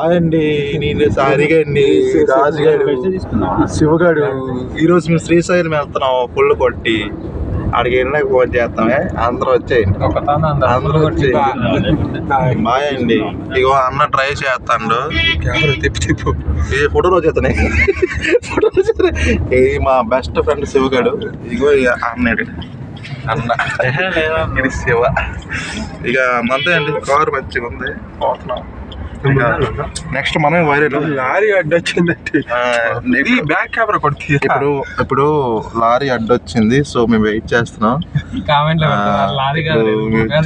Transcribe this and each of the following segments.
అండి నేను సారిగా అండి రాజుగాడు శివగాడు ఈరోజు మేము శ్రీశైలం వెళ్తున్నాం పుల్లు కొట్టి ఆడికి వెళ్ళినాక ఫోన్ చేస్తామే అందరూ వచ్చేయండి అందరూ వచ్చేయండి బాయ్ అండి. ఇగో అన్న ట్రై చేస్తాడు ఇది ఫోటోలో చేస్తున్నాయి ఇది మా బెస్ట్ ఫ్రెండ్ శివగాడు. ఇగో అన్నాడు అన్న ఇది శివ. ఇక అంతే అండి కారు మంచిగా ఉంది పోతున్నాం. నెక్స్ట్ మనమే వైరల్ లారీ అడ్డొచ్చిందంటే బ్యాక్ కెమెరా కొడుతుంది. ఇప్పుడు లారీ అడ్డొచ్చింది సో మేము వెయిట్ చేస్తున్నాం.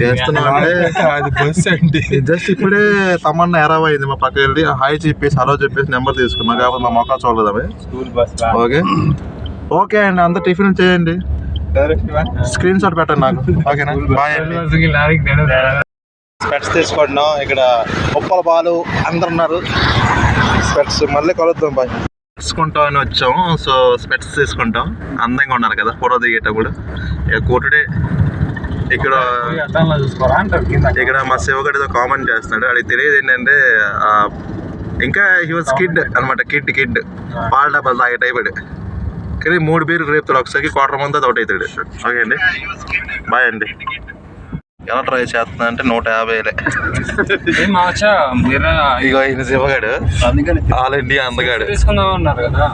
చేస్తున్నాం అంటే అది బస్ అండి. జస్ట్ ఇప్పుడే తమన్నా ఎరావ్ అయింది మా పక్క వెళ్ళి హాయ్ చెప్పేసి హలో చెప్పేసి నెంబర్ తీసుకున్నాం కాబట్టి మా మొక్క చూడలేదు. ఓకే ఓకే అండి అందరు టిఫిన్ చేయండి స్క్రీన్ షాట్ పెట్టండి నాకు. ఓకేనా బాయ్ అండి. స్పెట్స్ తీసుకుంటున్నాం ఇక్కడ ఉప్పల పాలు అందరు ఉన్నారు. స్పెట్స్ మళ్ళీ కలుద్దాం బాయ్. తీసుకుంటాం అని వచ్చాము సో స్పెట్స్ తీసుకుంటాం. అందంగా ఉన్నారు కదా ఫోటో దిగేటప్పుడు. ఇక కూటుడే ఇక్కడ మా శివగడితో కామెంట్ చేస్తున్నాడు. అది తెలియదు ఏంటంటే ఇంకా హీ వాజ్ కిడ్ అనమాట. కిడ్ పాల డబ్బాలు తాగే టైప్ కానీ 3 బీర్లు రేపుతాడు ఒకసారి క్వార్టర్ మంది అవుట్ అవుతాడు. ఓకే అండి బాయ్ అండి. ఎలా ట్రై చేస్తున్నా అంటే 150. ఇగో ఈయన శివగాడు ఆల్ ఇండియా అందగాడు తీసుకుందాం అన్నారు కదా.